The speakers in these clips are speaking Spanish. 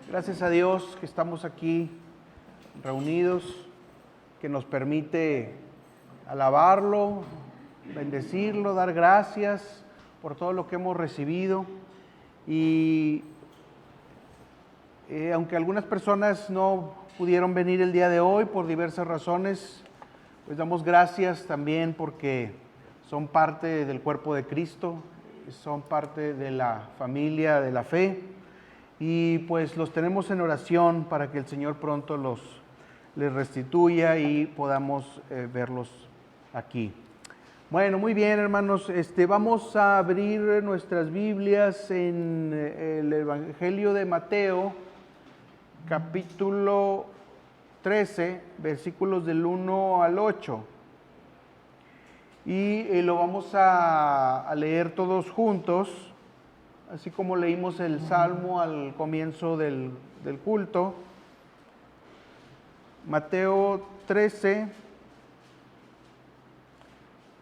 Gracias a Dios que estamos aquí reunidos, que nos permite alabarlo, bendecirlo, dar gracias por todo lo que hemos recibido. Y aunque algunas personas no pudieron venir el día de hoy por diversas razones, pues damos gracias también porque son parte del cuerpo de Cristo, son parte de la familia de la fe. Y pues los tenemos en oración para que el Señor pronto les restituya y podamos verlos aquí. Bueno, muy bien, hermanos, vamos a abrir nuestras Biblias en el Evangelio de Mateo, capítulo 13, versículos del 1 al 8. Y lo vamos a leer todos juntos, así como leímos el Salmo al comienzo del culto. Mateo 13,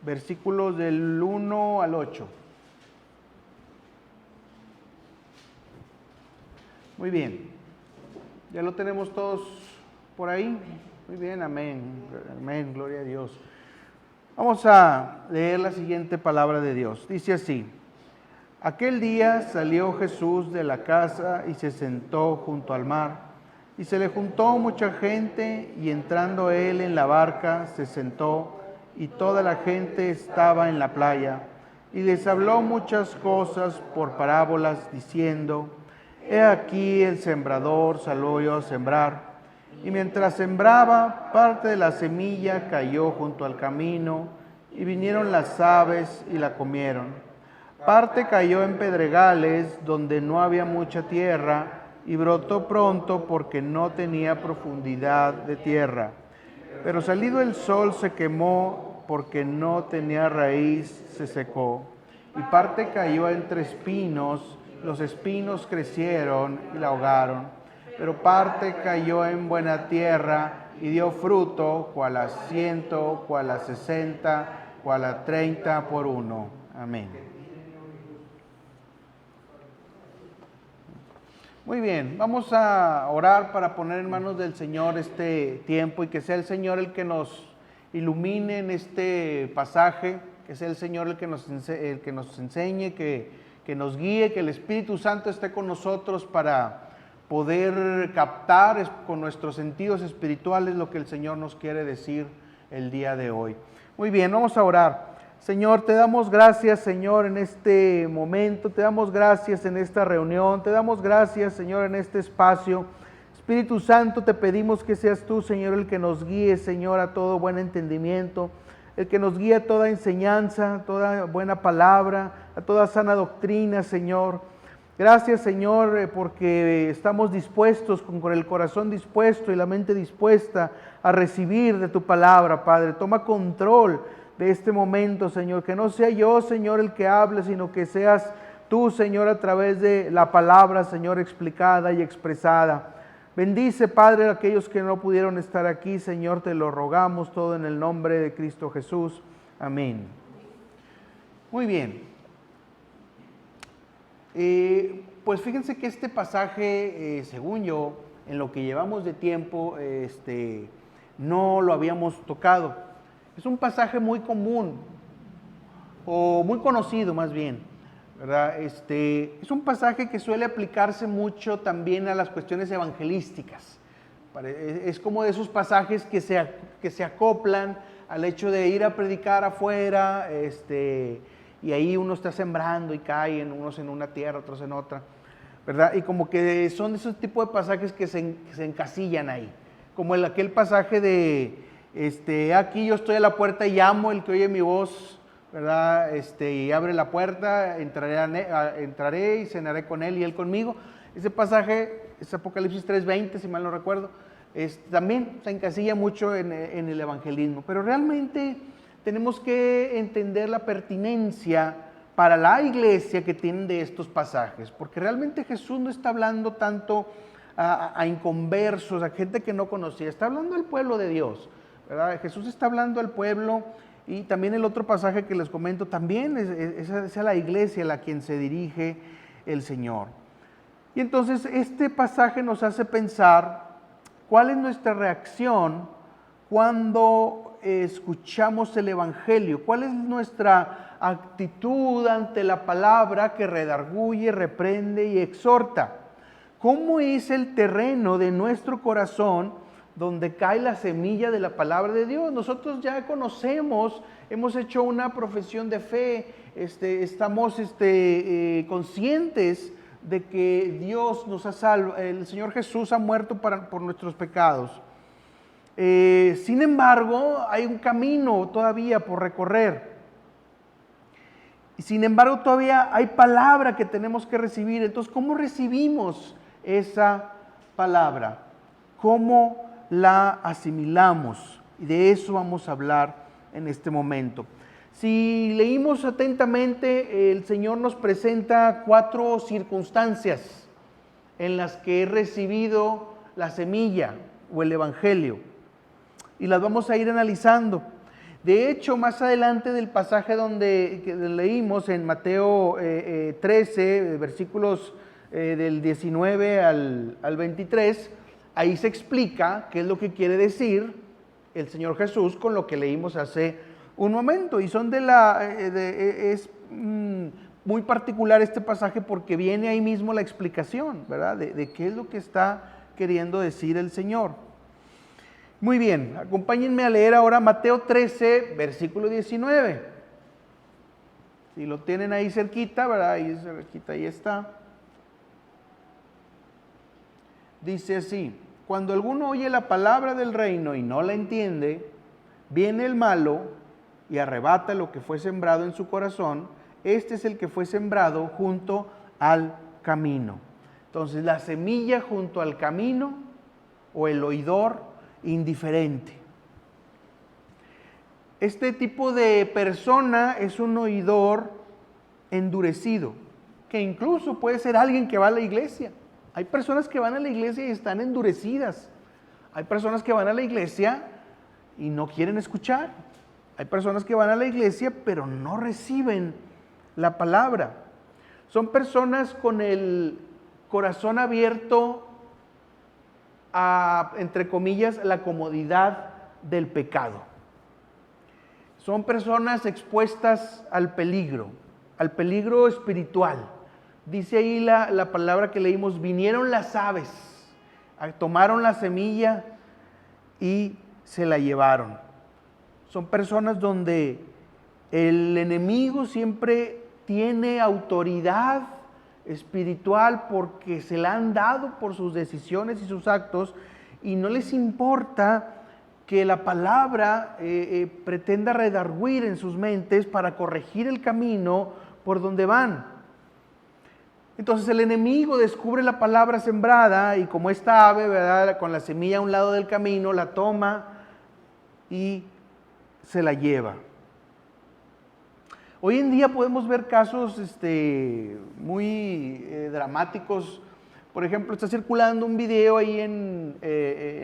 versículos del 1 al 8. Muy bien. ¿Ya lo tenemos todos por ahí? Muy bien, amén. Amén, gloria a Dios. Vamos a leer la siguiente palabra de Dios. Dice así: Aquel día salió Jesús de la casa y se sentó junto al mar, y se le juntó mucha gente, y entrando él en la barca, se sentó, y toda la gente estaba en la playa, y les habló muchas cosas por parábolas, diciendo: He aquí el sembrador salió a sembrar, y mientras sembraba, parte de la semilla cayó junto al camino, y vinieron las aves y la comieron. Parte cayó en pedregales, donde no había mucha tierra, y brotó pronto porque no tenía profundidad de tierra. Pero salido el sol se quemó, porque no tenía raíz, se secó. Y parte cayó entre espinos, los espinos crecieron y la ahogaron. Pero parte cayó en buena tierra y dio fruto, cual a 100, cual a 60, cual a 30 por uno. Amén. Muy bien, vamos a orar para poner en manos del Señor este tiempo y que sea el Señor el que nos ilumine en este pasaje, que sea el Señor el que nos enseñe, que nos guíe, que el Espíritu Santo esté con nosotros para poder captar con nuestros sentidos espirituales lo que el Señor nos quiere decir el día de hoy. Muy bien, vamos a orar. Señor, te damos gracias, Señor, en este momento, te damos gracias en esta reunión, te damos gracias, Señor, en este espacio. Espíritu Santo, te pedimos que seas tú, Señor, el que nos guíe, Señor, a todo buen entendimiento, el que nos guíe a toda enseñanza, a toda buena palabra, a toda sana doctrina, Señor. Gracias, Señor, porque estamos dispuestos, con el corazón dispuesto y la mente dispuesta a recibir de tu palabra, Padre. Toma control de este momento, Señor, que no sea yo, Señor, el que hable, sino que seas tú, Señor, a través de la palabra, Señor, explicada y expresada. Bendice, Padre, a aquellos que no pudieron estar aquí, Señor, te lo rogamos todo en el nombre de Cristo Jesús. Amén. Muy bien. Pues fíjense que este pasaje, según yo, en lo que llevamos de tiempo, no lo habíamos tocado. Es un pasaje muy común, o muy conocido más bien, ¿verdad? Es un pasaje que suele aplicarse mucho también a las cuestiones evangelísticas. Es como de esos pasajes que se acoplan al hecho de ir a predicar afuera, y ahí uno está sembrando y caen, unos en una tierra, otros en otra, ¿verdad? Y como que son esos tipos de pasajes que se encasillan ahí, como aquel pasaje de aquí yo estoy a la puerta y llamo, el que oye mi voz, ¿verdad? Y abre la puerta, entraré y cenaré con él y él conmigo. Ese pasaje es Apocalipsis 3:20, si mal no recuerdo. También se encasilla mucho en el evangelismo, pero realmente tenemos que entender la pertinencia para la iglesia que tienen de estos pasajes, porque realmente Jesús no está hablando tanto a inconversos, a gente que no conocía, está hablando al pueblo de Dios, ¿verdad? Jesús está hablando al pueblo. Y también el otro pasaje que les comento también es a la iglesia a la quien se dirige el Señor. Y entonces este pasaje nos hace pensar cuál es nuestra reacción cuando escuchamos el Evangelio, cuál es nuestra actitud ante la palabra que redarguye, reprende y exhorta. ¿Cómo es el terreno de nuestro corazón donde cae la semilla de la palabra de Dios? Nosotros ya conocemos, hemos hecho una profesión de fe, estamos conscientes de que Dios nos ha salvado, el Señor Jesús ha muerto por nuestros pecados. Sin embargo, hay un camino todavía por recorrer. Y sin embargo, todavía hay palabra que tenemos que recibir. Entonces, ¿cómo recibimos esa palabra? ¿Cómo la asimilamos? Y de eso vamos a hablar en este momento. Si leímos atentamente, el Señor nos presenta 4 circunstancias en las que he recibido la semilla o el Evangelio. Y las vamos a ir analizando. De hecho, más adelante del pasaje que leímos en Mateo 13, versículos del 19 al 23, ahí se explica qué es lo que quiere decir el Señor Jesús con lo que leímos hace un momento. Y son es muy particular este pasaje porque viene ahí mismo la explicación, ¿verdad? De qué es lo que está queriendo decir el Señor. Muy bien, acompáñenme a leer ahora Mateo 13, versículo 19. Si lo tienen ahí cerquita, ¿verdad? Ahí cerquita, ahí está. Dice así: cuando alguno oye la palabra del reino y no la entiende, viene el malo y arrebata lo que fue sembrado en su corazón. Este es el que fue sembrado junto al camino. Entonces, la semilla junto al camino o el oidor indiferente. Este tipo de persona es un oidor endurecido, que incluso puede ser alguien que va a la iglesia. Hay personas que van a la iglesia y están endurecidas. Hay personas que van a la iglesia y no quieren escuchar. Hay personas que van a la iglesia pero no reciben la palabra. Son personas con el corazón abierto a, entre comillas, la comodidad del pecado. Son personas expuestas al peligro espiritual. Dice ahí la palabra que leímos: vinieron las aves, tomaron la semilla y se la llevaron. Son personas donde el enemigo siempre tiene autoridad espiritual porque se la han dado por sus decisiones y sus actos, y no les importa que la palabra pretenda redarguir en sus mentes para corregir el camino por donde van. Entonces el enemigo descubre la palabra sembrada y, como esta ave, ¿verdad?, con la semilla a un lado del camino, la toma y se la lleva. Hoy en día podemos ver casos muy dramáticos. Por ejemplo, está circulando un video ahí en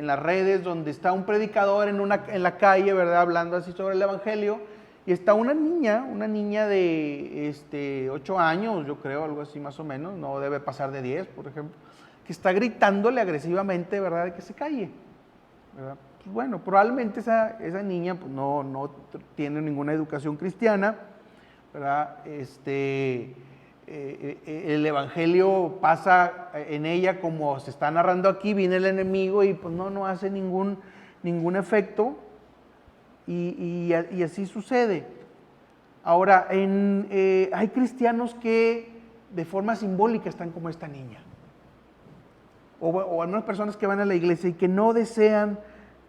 las redes donde está un predicador en la calle, ¿verdad?, hablando así sobre el Evangelio, y está una niña de 8 años, yo creo, algo así más o menos, no debe pasar de 10, por ejemplo, que está gritándole agresivamente, ¿verdad?, de que se calle, ¿verdad? Pues bueno, probablemente esa niña pues no tiene ninguna educación cristiana, ¿verdad? El Evangelio pasa en ella como se está narrando aquí, viene el enemigo y pues no hace ningún efecto, y así sucede. Ahora, hay cristianos que de forma simbólica están como esta niña, o algunas personas que van a la iglesia y que no desean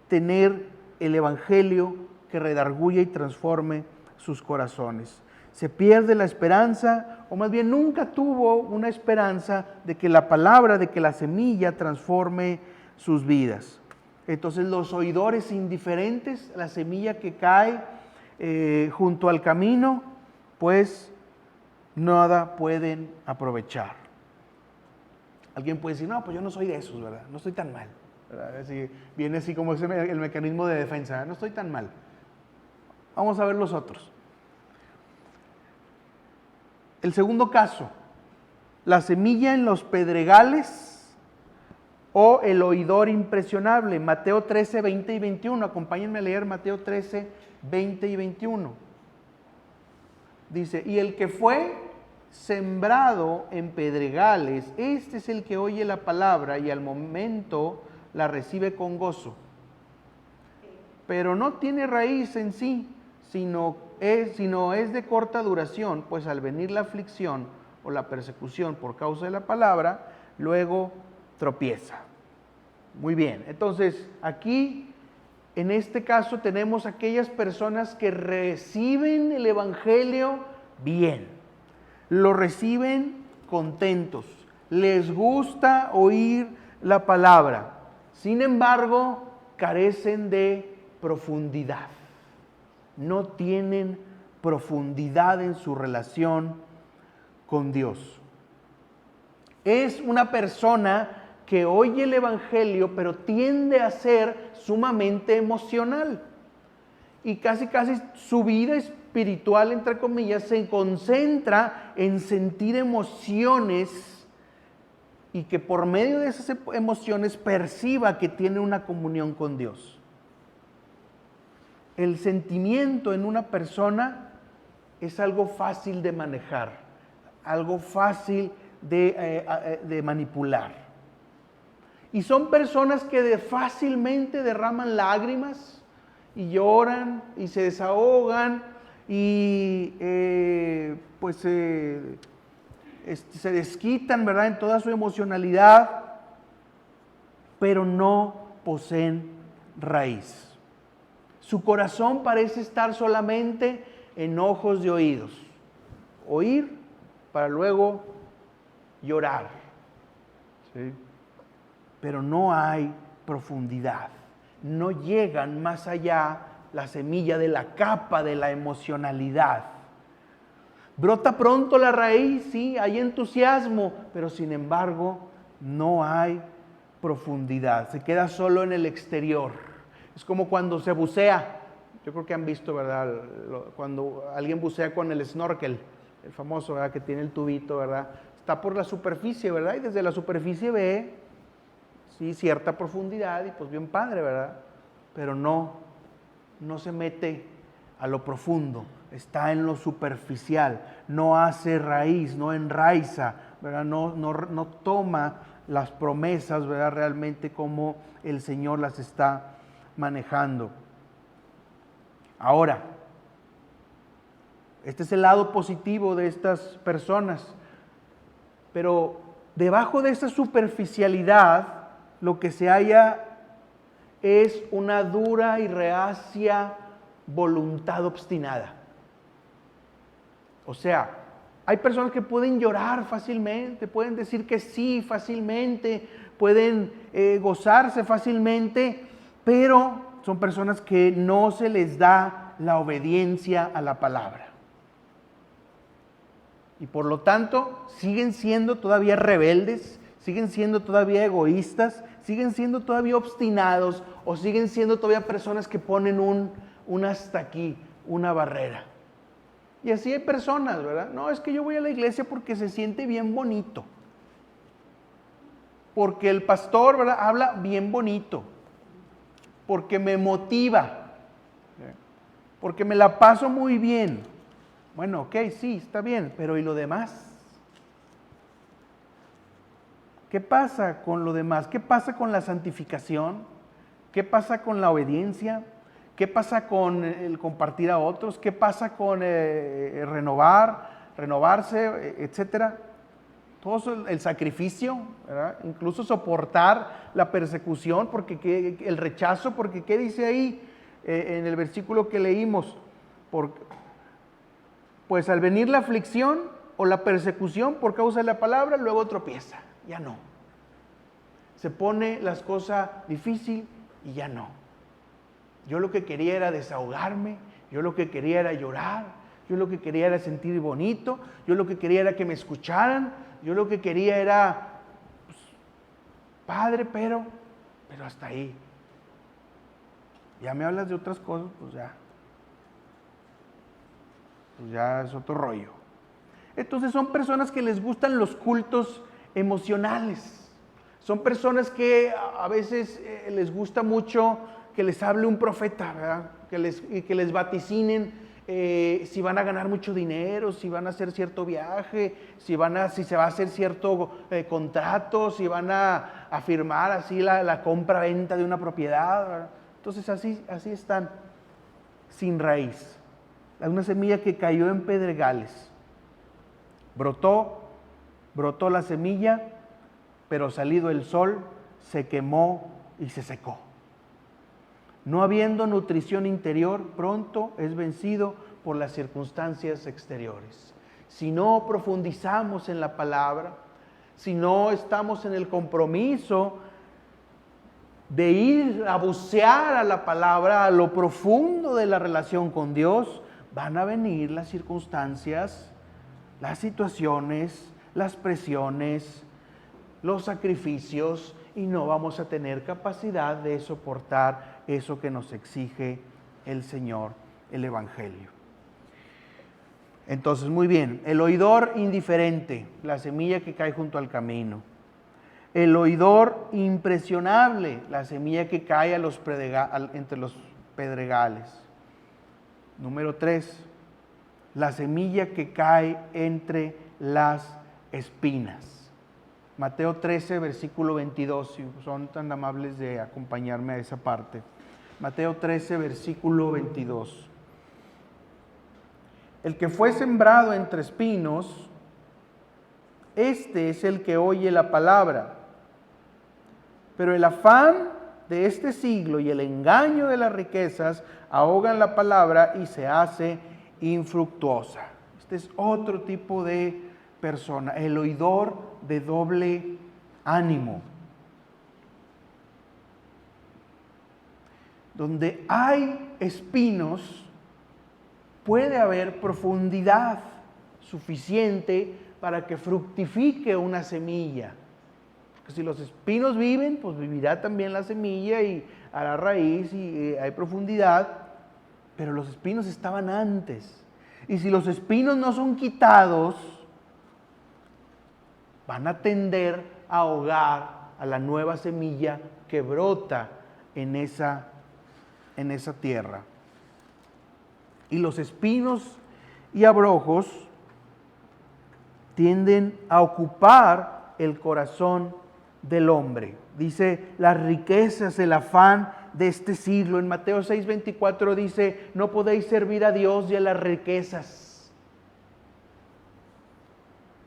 tener el Evangelio que redarguya y transforme sus corazones. Se pierde la esperanza, o más bien nunca tuvo una esperanza de que la palabra, de que la semilla transforme sus vidas. Entonces los oidores indiferentes, la semilla que cae junto al camino, pues nada pueden aprovechar. Alguien puede decir: no, pues yo no soy de esos, ¿verdad? No estoy tan mal, ¿verdad? Así, viene así como el mecanismo de defensa, ¿verdad? No estoy tan mal. Vamos a ver los otros. El segundo caso, la semilla en los pedregales o el oidor impresionable. Mateo 13, 20 y 21. Acompáñenme a leer Mateo 13, 20 y 21. Dice, y el que fue sembrado en pedregales, este es el que oye la palabra y al momento la recibe con gozo, pero no tiene raíz en sí, sino es de corta duración, pues al venir la aflicción o la persecución por causa de la palabra, luego tropieza. Muy bien, entonces aquí en este caso tenemos aquellas personas que reciben el evangelio bien, lo reciben contentos, les gusta oír la palabra, sin embargo carecen de profundidad, no tienen profundidad en su relación con Dios. Es una persona que oye el evangelio, pero tiende a ser sumamente emocional. Y casi su vida espiritual, entre comillas, se concentra en sentir emociones y que por medio de esas emociones perciba que tiene una comunión con Dios. El sentimiento en una persona es algo fácil de manejar, algo fácil de manipular. Y son personas que fácilmente derraman lágrimas y lloran y se desahogan y se desquitan, ¿verdad?, en toda su emocionalidad, pero no poseen raíz. Su corazón parece estar solamente en ojos de oídos. Oír para luego llorar. ¿Sí? Pero no hay profundidad. No llegan más allá la semilla de la capa de la emocionalidad. Brota pronto la raíz, sí, hay entusiasmo, pero sin embargo no hay profundidad. Se queda solo en el exterior. Es como cuando se bucea. Yo creo que han visto, ¿verdad? Cuando alguien bucea con el snorkel, el famoso, ¿verdad?, que tiene el tubito, ¿verdad? Está por la superficie, ¿verdad? Y desde la superficie ve, sí, cierta profundidad y pues bien padre, ¿verdad? Pero no se mete a lo profundo, está en lo superficial, no hace raíz, no enraiza, ¿verdad? No toma las promesas, ¿verdad?, realmente como el Señor las está manejando. Ahora, este es el lado positivo de estas personas, pero debajo de esa superficialidad lo que se halla es una dura y reacia voluntad obstinada. O sea, hay personas que pueden llorar fácilmente, pueden decir que sí fácilmente, pueden gozarse fácilmente, pero son personas que no se les da la obediencia a la palabra. Y por lo tanto, siguen siendo todavía rebeldes, siguen siendo todavía egoístas, siguen siendo todavía obstinados o siguen siendo todavía personas que ponen un hasta aquí, una barrera. Y así hay personas, ¿verdad? No, es que yo voy a la iglesia porque se siente bien bonito. Porque el pastor, ¿verdad?, habla bien bonito. Porque me motiva. Porque me la paso muy bien. Bueno, ok, sí, está bien, pero ¿y lo demás? ¿Qué pasa con lo demás? ¿Qué pasa con la santificación? ¿Qué pasa con la obediencia? ¿Qué pasa con el compartir a otros? ¿Qué pasa con renovarse, etcétera? Todo eso, el sacrificio, ¿verdad? Incluso soportar la persecución, porque el rechazo, porque ¿qué dice ahí en el versículo que leímos? Pues al venir la aflicción o la persecución por causa de la palabra, luego tropieza, ya no. Se pone las cosas difícil y ya no. Yo lo que quería era desahogarme, yo lo que quería era llorar, yo lo que quería era sentir bonito, yo lo que quería era que me escucharan, yo lo que quería era, pues, padre, pero hasta ahí. Ya me hablas de otras cosas, pues ya es otro rollo. Entonces son personas que les gustan los cultos emocionales. Son personas que a veces les gusta mucho que les hable un profeta, ¿verdad? Que les vaticinen si van a ganar mucho dinero, si van a hacer cierto viaje, si se va a hacer cierto contrato, si van a firmar así la compra-venta de una propiedad, ¿verdad? Entonces así están, sin raíz. Es una semilla que cayó en pedregales. Brotó la semilla, pero salido el sol, se quemó y se secó. No habiendo nutrición interior, pronto es vencido por las circunstancias exteriores. Si no profundizamos en la palabra, si no estamos en el compromiso de ir a bucear a la palabra, a lo profundo de la relación con Dios, van a venir las circunstancias, las situaciones, las presiones, los sacrificios, y no vamos a tener capacidad de soportar eso que nos exige el Señor, el Evangelio. Entonces, muy bien, el oidor indiferente, la semilla que cae junto al camino. El oidor impresionable, la semilla que cae entre los pedregales. Número 3, la semilla que cae entre las espinas. Mateo 13, versículo 22, si son tan amables de acompañarme a esa parte. Mateo 13, versículo 22. El que fue sembrado entre espinos, este es el que oye la palabra, pero el afán de este siglo y el engaño de las riquezas ahogan la palabra y se hace infructuosa. Este es otro tipo de persona, el oidor de doble ánimo. Donde hay espinos, puede haber profundidad suficiente para que fructifique una semilla. Porque si los espinos viven, pues vivirá también la semilla y hará raíz y hay profundidad, pero los espinos estaban antes. Y si los espinos no son quitados, van a tender a ahogar a la nueva semilla que brota en esa tierra. Y los espinos y abrojos tienden a ocupar el corazón del hombre. Dice, las riquezas, el afán de este siglo. En Mateo 6:24 dice, no podéis servir a Dios y a las riquezas.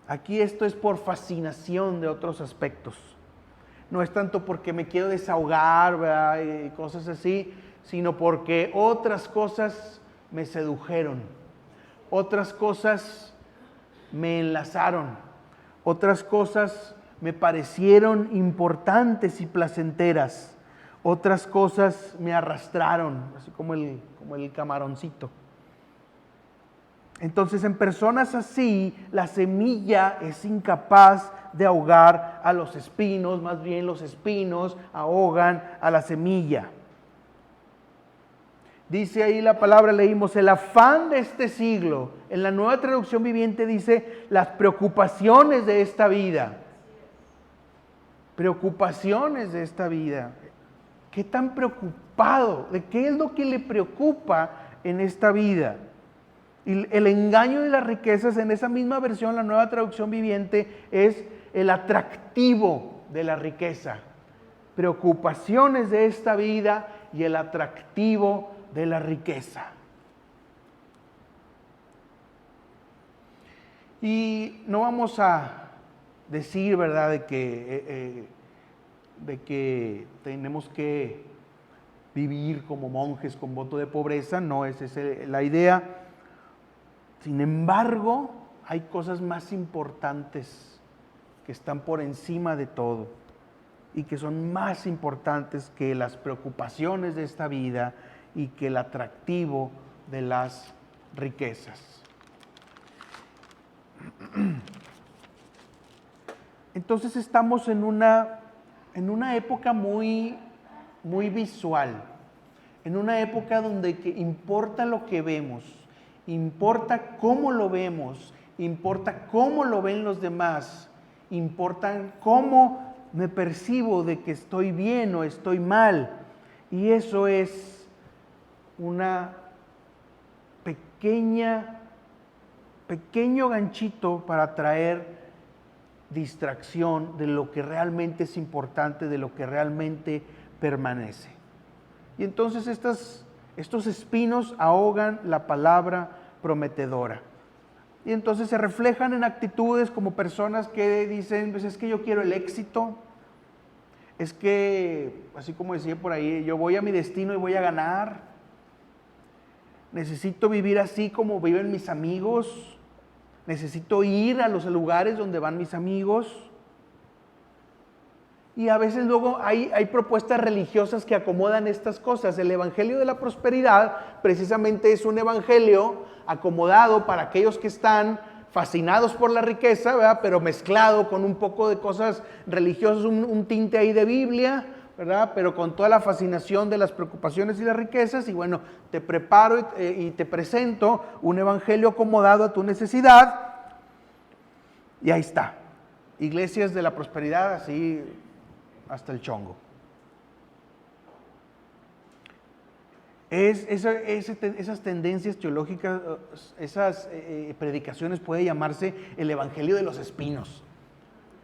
Aquí esto es por fascinación de otros aspectos. No es tanto porque me quiero desahogar, ¿verdad? Y cosas así, sino porque otras cosas me sedujeron, otras cosas me enlazaron, otras cosas me parecieron importantes y placenteras, otras cosas me arrastraron, así como el camaroncito. Entonces, en personas así, la semilla es incapaz de ahogar a los espinos, más bien los espinos ahogan a la semilla. Dice ahí la palabra, leímos, el afán de este siglo. En la Nueva Traducción Viviente dice, las preocupaciones de esta vida. Preocupaciones de esta vida. ¿Qué tan preocupado? ¿De qué es lo que le preocupa en esta vida? Y el engaño de las riquezas, en esa misma versión, la Nueva Traducción Viviente, es el atractivo de la riqueza. Preocupaciones de esta vida y el atractivo de la riqueza. Y no vamos a decir, ¿verdad?, de que tenemos que vivir como monjes con voto de pobreza, no es esa la idea. Sin embargo, hay cosas más importantes que están por encima de todo y que son más importantes que las preocupaciones de esta vida y que el atractivo de las riquezas. Entonces estamos en una época muy visual, en una época donde importa lo que vemos, importa cómo lo vemos, importa cómo lo ven los demás, importa cómo me percibo de que estoy bien o estoy mal. Y eso es una pequeño ganchito para traer distracción de lo que realmente es importante, de lo que realmente permanece. Y entonces estos espinos ahogan la palabra prometedora. Y entonces se reflejan en actitudes como personas que dicen, pues es que yo quiero el éxito, es que, así como decía por ahí, yo voy a mi destino y voy a ganar, necesito vivir así como viven mis amigos, necesito ir a los lugares donde van mis amigos. Y a veces luego hay propuestas religiosas que acomodan estas cosas. El evangelio de la prosperidad precisamente es un evangelio acomodado para aquellos que están fascinados por la riqueza, ¿verdad? Pero mezclado con un poco de cosas religiosas, un tinte ahí de Biblia, ¿verdad? Pero con toda la fascinación de las preocupaciones y las riquezas. Y bueno, te preparo y te presento un evangelio acomodado a tu necesidad. Y ahí está. Iglesias de la prosperidad, así hasta el chongo. Esas tendencias teológicas, esas predicaciones puede llamarse el evangelio de los espinos,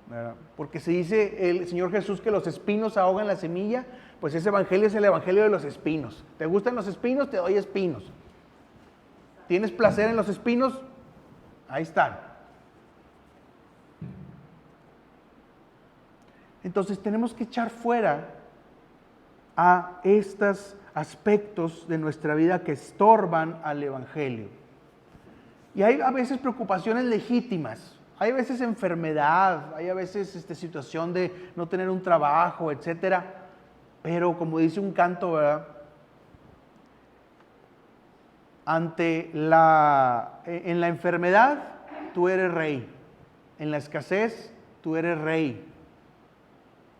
¿verdad? Porque se dice el Señor Jesús que los espinos ahogan la semilla, pues ese evangelio es el evangelio de los espinos. ¿Te gustan los espinos? Te doy espinos. ¿Tienes placer en los espinos? Ahí están. Entonces tenemos que echar fuera a estos aspectos de nuestra vida que estorban al evangelio. Y hay a veces preocupaciones legítimas, hay a veces enfermedad, hay a veces situación de no tener un trabajo, etcétera. Pero como dice un canto, ¿verdad? En la enfermedad tú eres rey, en la escasez tú eres rey,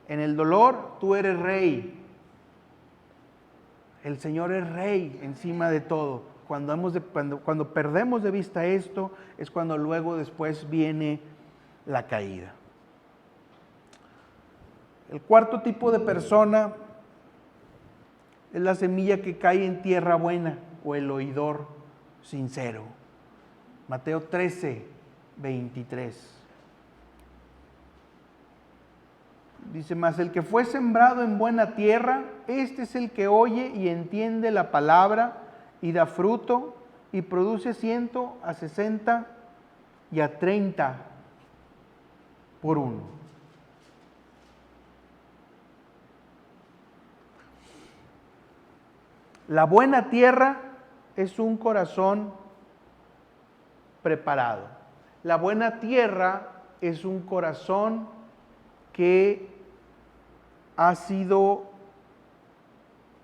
en el dolor tú eres rey. El Señor es rey encima de todo. Cuando perdemos de vista esto, es cuando luego después viene la caída. El cuarto tipo de persona es la semilla que cae en tierra buena o el oidor sincero. Mateo 13, 23. Dice, mas el que fue sembrado en buena tierra, este es el que oye y entiende la palabra y da fruto y produce 100, a 60 y a 30 por uno. La buena tierra es un corazón preparado. La buena tierra es un corazón que ha sido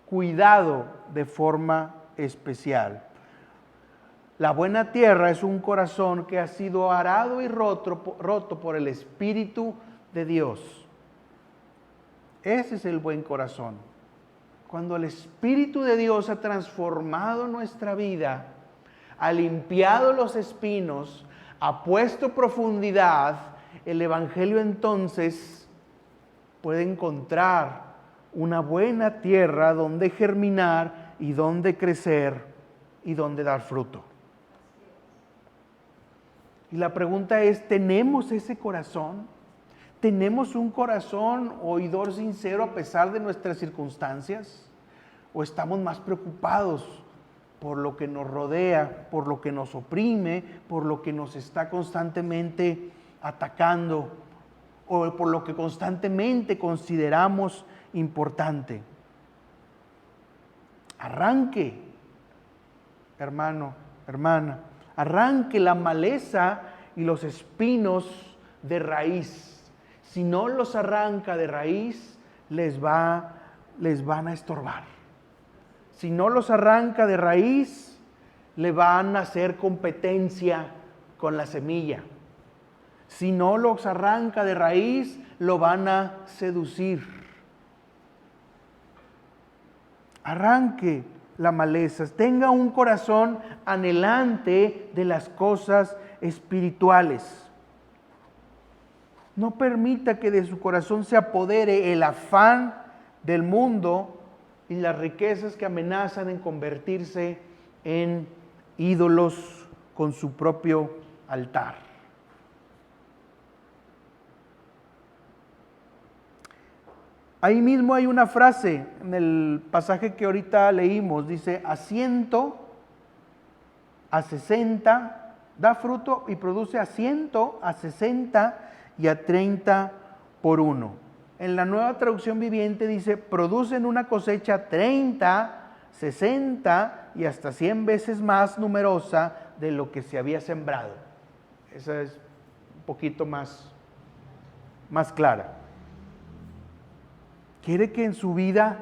cuidado de forma especial. La buena tierra es un corazón que ha sido arado y roto por el Espíritu de Dios. Ese es el buen corazón. Cuando el Espíritu de Dios ha transformado nuestra vida, ha limpiado los espinos, ha puesto profundidad, el Evangelio entonces puede encontrar una buena tierra donde germinar y donde crecer y donde dar fruto. Y la pregunta es, ¿tenemos ese corazón? ¿Tenemos un corazón oidor sincero a pesar de nuestras circunstancias? ¿O estamos más preocupados por lo que nos rodea, por lo que nos oprime, por lo que nos está constantemente atacando, o por lo que constantemente consideramos importante? Arranque, hermano, hermana, arranque la maleza y los espinos de raíz. Si no los arranca de raíz, les van a estorbar. Si no los arranca de raíz, le van a hacer competencia con la semilla. Si no los arranca de raíz, lo van a seducir. Arranque la maleza, tenga un corazón anhelante de las cosas espirituales. No permita que de su corazón se apodere el afán del mundo y las riquezas que amenazan en convertirse en ídolos con su propio altar. Ahí mismo hay una frase en el pasaje que ahorita leímos, dice, a 100, a 60, da fruto y produce a 100, a 60 y a 30 por uno. En la Nueva Traducción Viviente dice, producen una cosecha 30, 60 y hasta 100 veces más numerosa de lo que se había sembrado. Esa es un poquito más clara. ¿Quiere que en su vida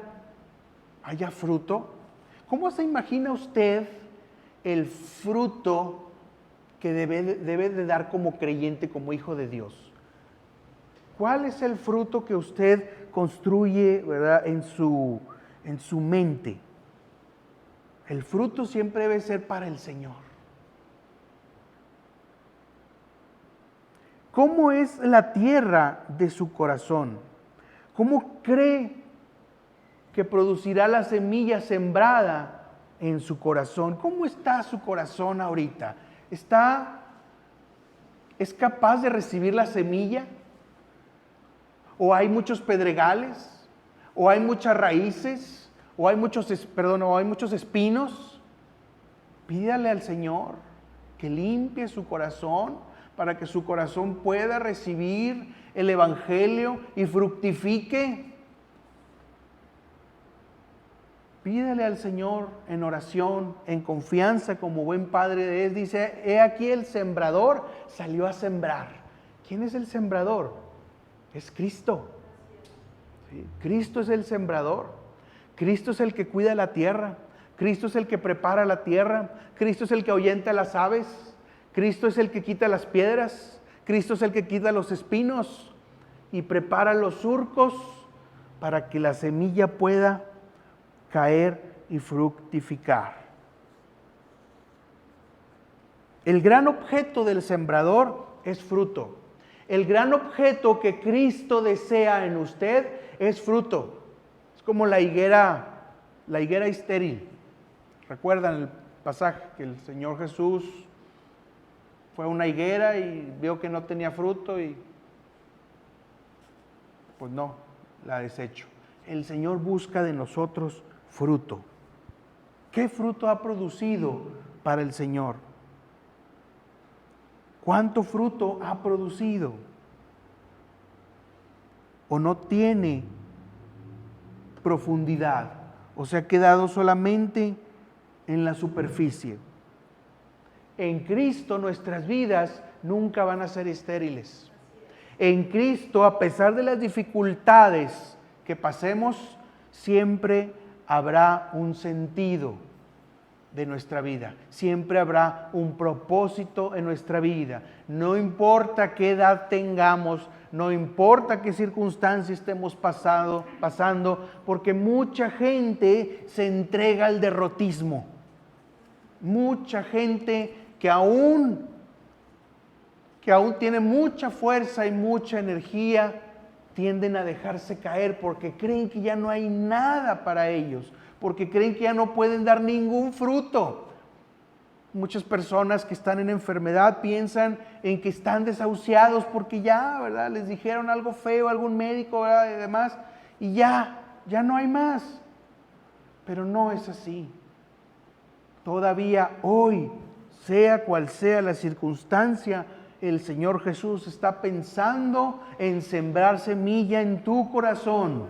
haya fruto? ¿Cómo se imagina usted el fruto que debe de dar como creyente, como hijo de Dios? ¿Cuál es el fruto que usted construye, ¿verdad?, en su mente? El fruto siempre debe ser para el Señor. ¿Cómo es la tierra de su corazón? ¿Cómo cree que producirá la semilla sembrada en su corazón? ¿Cómo está su corazón ahorita? ¿Es capaz de recibir la semilla? ¿O hay muchos pedregales? ¿O hay muchas raíces? ¿O hay muchos espinos? Pídale al Señor que limpie su corazón para que su corazón pueda recibir el Evangelio y fructifique. Pídale al Señor en oración, en confianza, como buen padre de Él. Dice, he aquí el sembrador salió a sembrar. ¿Quién es el sembrador? Es Cristo. ¿Sí? Cristo es el sembrador. Cristo es el que cuida la tierra. Cristo es el que prepara la tierra. Cristo es el que ahuyenta las aves. Cristo es el que quita las piedras. Cristo es el que quita los espinos y prepara los surcos para que la semilla pueda caer y fructificar. El gran objeto del sembrador es fruto. El gran objeto que Cristo desea en usted es fruto. Es como la higuera estéril. ¿Recuerdan el pasaje que el Señor Jesús fue a una higuera y vio que no tenía fruto y pues no, la desechó? El Señor busca de nosotros fruto. ¿Qué fruto ha producido para el Señor? ¿Cuánto fruto ha producido? ¿O no tiene profundidad? ¿O se ha quedado solamente en la superficie? En Cristo nuestras vidas nunca van a ser estériles. En Cristo, a pesar de las dificultades que pasemos, siempre habrá un sentido de nuestra vida. Siempre habrá un propósito en nuestra vida. No importa qué edad tengamos, no importa qué circunstancia estemos pasando, porque mucha gente se entrega al derrotismo. Mucha gente que aún tiene mucha fuerza y mucha energía, tienden a dejarse caer porque creen que ya no hay nada para ellos, porque creen que ya no pueden dar ningún fruto. Muchas personas que están en enfermedad piensan en que están desahuciados porque ya, ¿verdad?, les dijeron algo feo, algún médico, ¿verdad?, y demás, y ya no hay más. Pero no es así. Todavía hoy, sea cual sea la circunstancia, el Señor Jesús está pensando en sembrar semilla en tu corazón.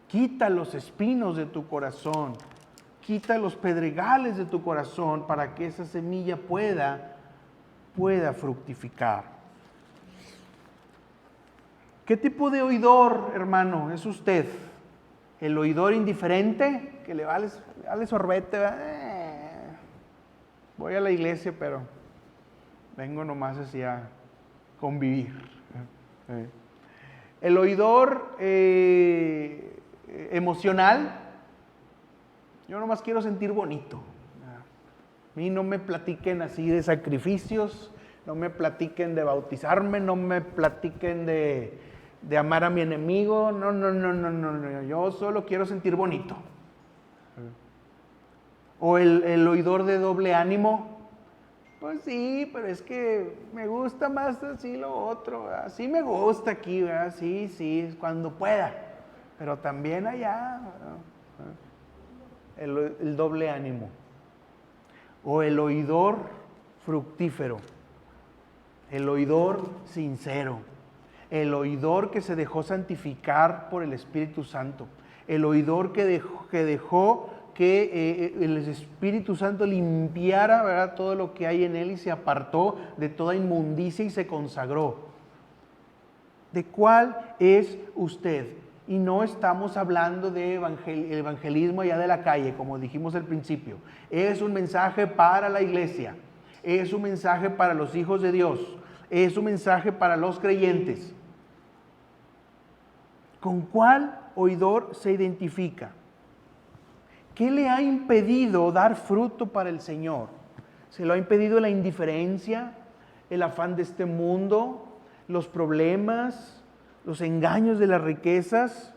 Quita los espinos de tu corazón, quita los pedregales de tu corazón para que esa semilla pueda fructificar. ¿Qué tipo de oidor, hermano, es usted? ¿El oidor indiferente, que le vale sorbete? Voy a la iglesia, pero vengo nomás así a convivir. El oidor emocional, Yo nomás quiero sentir bonito. A mí no me platiquen así de sacrificios, no me platiquen de bautizarme, no me platiquen de amar a mi enemigo. No. Yo solo quiero sentir bonito. O el oidor de doble ánimo. Pues sí, pero es que me gusta más así lo otro. Así me gusta aquí, ¿verdad? Sí, cuando pueda. Pero también allá. El doble ánimo. O el oidor fructífero. El oidor sincero. El oidor que se dejó santificar por el Espíritu Santo. El oidor que dejó que el Espíritu Santo limpiara, ¿verdad?, todo lo que hay en él y se apartó de toda inmundicia y se consagró. ¿De cuál es usted? Y no estamos hablando de evangelismo allá de la calle, como dijimos al principio. Es un mensaje para la iglesia, es un mensaje para los hijos de Dios, es un mensaje para los creyentes. ¿Con cuál oidor se identifica? ¿Qué le ha impedido dar fruto para el Señor? ¿Se lo ha impedido la indiferencia, el afán de este mundo, los problemas, los engaños de las riquezas?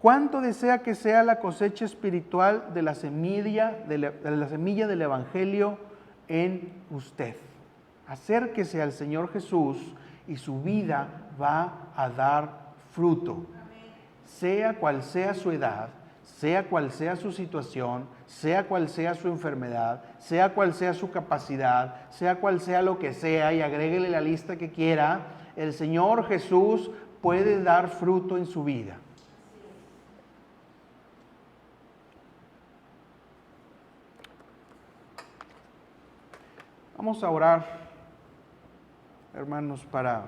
¿Cuánto desea que sea la cosecha espiritual de la semilla del Evangelio en usted? Acérquese al Señor Jesús y su vida va a dar fruto. Sea cual sea su edad, sea cual sea su situación, sea cual sea su enfermedad, sea cual sea su capacidad, sea cual sea lo que sea, y agréguele la lista que quiera, el Señor Jesús puede dar fruto en su vida. Vamos a orar, hermanos, para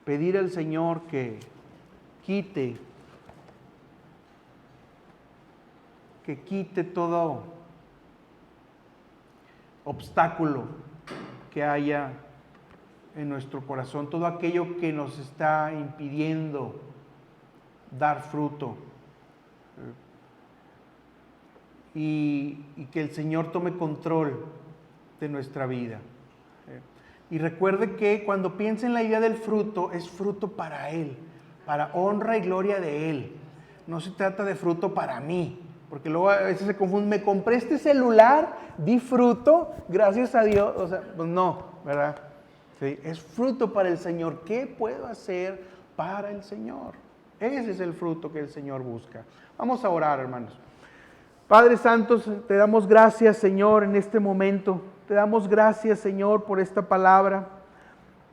pedir al Señor que quite todo obstáculo que haya en nuestro corazón, todo aquello que nos está impidiendo dar fruto. Y que el Señor tome control de nuestra vida. Y recuerde que cuando piense en la idea del fruto, es fruto para Él, para honra y gloria de Él. No se trata de fruto para mí, porque luego a veces se confunde. Me compré este celular, di fruto, gracias a Dios. O sea, pues no, ¿verdad? Sí, es fruto para el Señor. ¿Qué puedo hacer para el Señor? Ese es el fruto que el Señor busca. Vamos a orar, hermanos. Padre Santo, te damos gracias, Señor, en este momento. Te damos gracias, Señor, por esta palabra.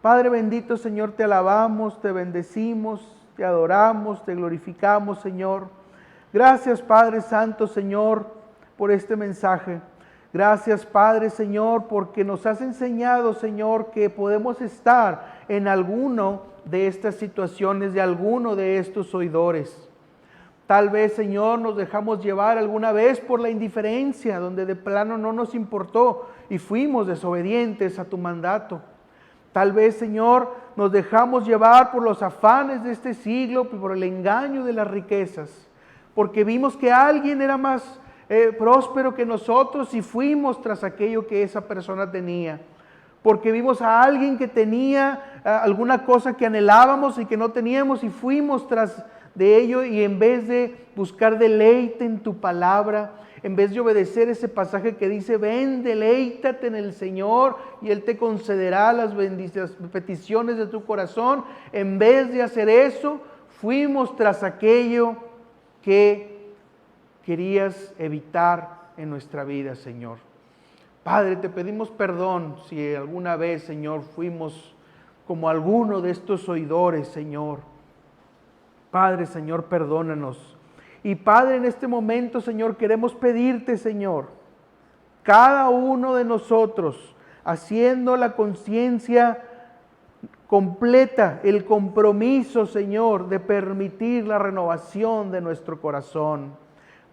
Padre bendito, Señor, te alabamos, te bendecimos, te adoramos, te glorificamos, Señor. Gracias, Padre Santo, Señor, por este mensaje. Gracias, Padre, Señor, porque nos has enseñado, Señor, que podemos estar en alguno de estas situaciones, de alguno de estos oidores. Tal vez, Señor, nos dejamos llevar alguna vez por la indiferencia, donde de plano no nos importó y fuimos desobedientes a tu mandato. Tal vez, Señor, nos dejamos llevar por los afanes de este siglo, por el engaño de las riquezas, porque vimos que alguien era más próspero que nosotros y fuimos tras aquello que esa persona tenía. Porque vimos a alguien que tenía alguna cosa que anhelábamos y que no teníamos y fuimos tras de ello, y en vez de buscar deleite en tu palabra, en vez de obedecer ese pasaje que dice: ven, deleítate en el Señor y Él te concederá las peticiones de tu corazón, en vez de hacer eso, fuimos tras aquello que querías evitar en nuestra vida, Señor. Padre, te pedimos perdón si alguna vez, Señor, fuimos como alguno de estos oidores, Señor. Padre, Señor, perdónanos. Y Padre, en este momento, Señor, queremos pedirte, Señor, cada uno de nosotros, haciendo la conciencia completa, el compromiso, Señor, de permitir la renovación de nuestro corazón.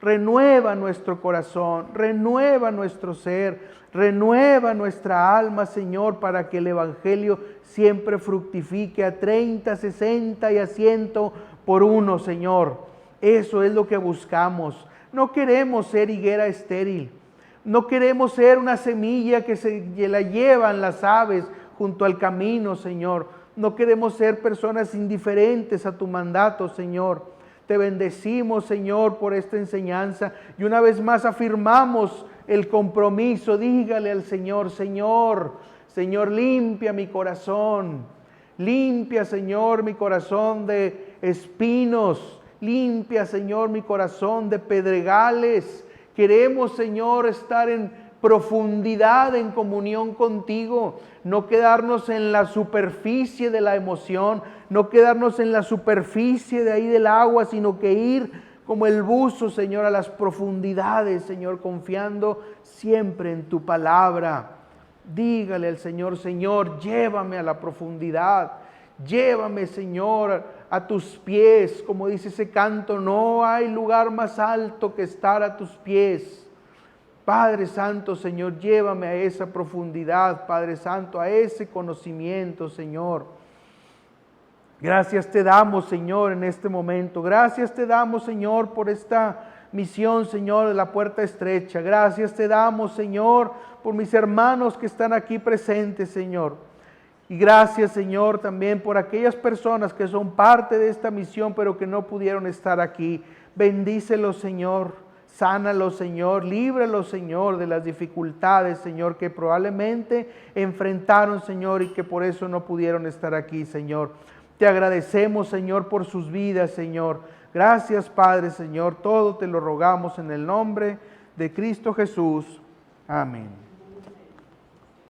Renueva nuestro corazón, renueva nuestro ser, renueva nuestra alma, Señor, para que el Evangelio siempre fructifique a 30, 60 y a 100 por uno, Señor. Eso es lo que buscamos. No queremos ser higuera estéril. No queremos ser una semilla que la llevan las aves junto al camino, Señor. No queremos ser personas indiferentes a tu mandato, Señor. Te bendecimos, Señor, por esta enseñanza. Y una vez más afirmamos el compromiso. Dígale al Señor, Señor, limpia mi corazón. Limpia, Señor, mi corazón de espinos. Limpia, Señor, mi corazón de pedregales. Queremos, Señor, estar en profundidad, en comunión contigo. No quedarnos en la superficie de la emoción, no quedarnos en la superficie de ahí del agua, sino que ir como el buzo, Señor, a las profundidades, Señor, confiando siempre en tu palabra. Dígale al Señor, Señor, llévame a la profundidad. Llévame, Señor, a tus pies. Como dice ese canto, no hay lugar más alto que estar a tus pies. Padre Santo, Señor, llévame a esa profundidad, Padre Santo, a ese conocimiento, Señor. Gracias te damos, Señor, en este momento. Gracias te damos, Señor, por esta misión, Señor, de la puerta estrecha. Gracias te damos, Señor, por mis hermanos que están aquí presentes, Señor. Y gracias, Señor, también por aquellas personas que son parte de esta misión, pero que no pudieron estar aquí. Bendícelos, Señor. Sánalos, Señor. Líbralos, Señor, de las dificultades, Señor, que probablemente enfrentaron, Señor, y que por eso no pudieron estar aquí, Señor. Te agradecemos, Señor, por sus vidas, Señor. Gracias, Padre, Señor. Todo te lo rogamos en el nombre de Cristo Jesús. Amén.